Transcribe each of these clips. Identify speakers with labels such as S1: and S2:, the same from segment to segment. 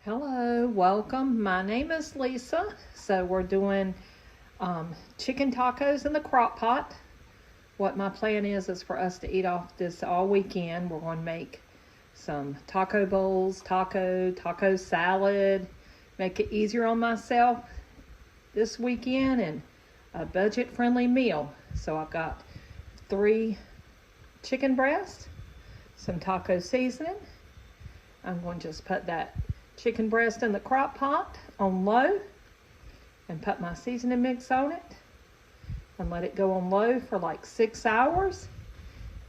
S1: Hello, welcome. My name is Lisa. So we're doing chicken tacos in the crock pot. What my plan is for us to eat off this all weekend. We're going to make some taco bowls, taco salad, make it easier on myself this weekend, and a budget-friendly meal. So I've got 3 chicken breasts, some taco seasoning. I'm going to just put that chicken breast in the crock pot on low and put my seasoning mix on it and let it go on low for like 6 hours.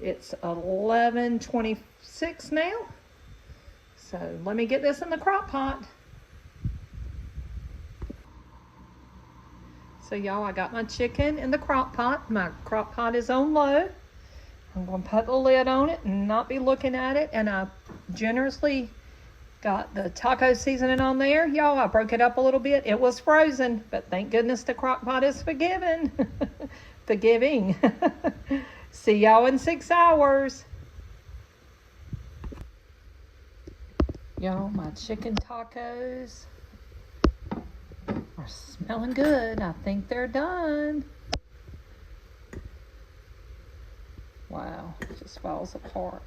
S1: It's 11:26 now. So let me get this in the crock pot. So y'all, I got my chicken in the crock pot. My crock pot is on low. I'm going to put the lid on it and not be looking at it. And I generously got the taco seasoning on there. Y'all, I broke it up a little bit. It was frozen, but thank goodness the crock pot is forgiving. Forgiving. See y'all in 6 hours. Y'all, my chicken tacos are smelling good. I think they're done. Wow, it just falls apart.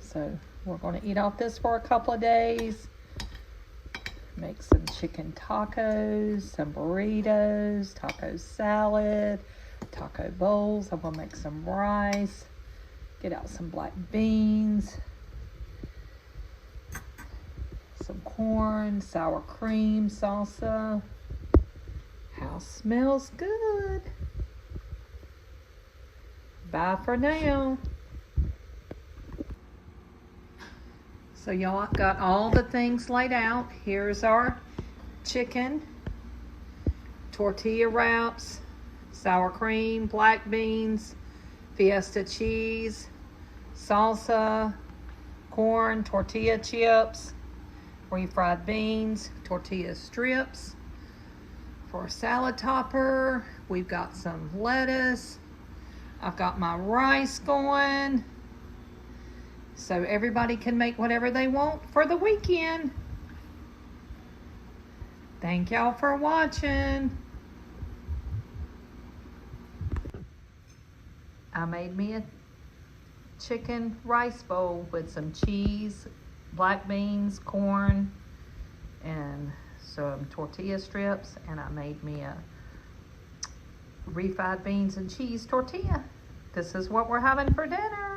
S1: So we're going to eat off this for a couple of days. Make some chicken tacos, some burritos, taco salad, taco bowls. I'm going to make some rice. Get out some black beans, some corn, sour cream salsa. House smells good. Bye for now. So y'all, I've got all the things laid out. Here's our chicken, tortilla wraps, sour cream, black beans, fiesta cheese, salsa, corn, tortilla chips, refried beans, tortilla strips. For a salad topper, we've got some lettuce. I've got my rice going. So everybody can make whatever they want for the weekend. Thank y'all for watching. I made me a chicken rice bowl with some cheese, black beans, corn, and some tortilla strips. And I made me a refried beans and cheese tortilla. This is what we're having for dinner.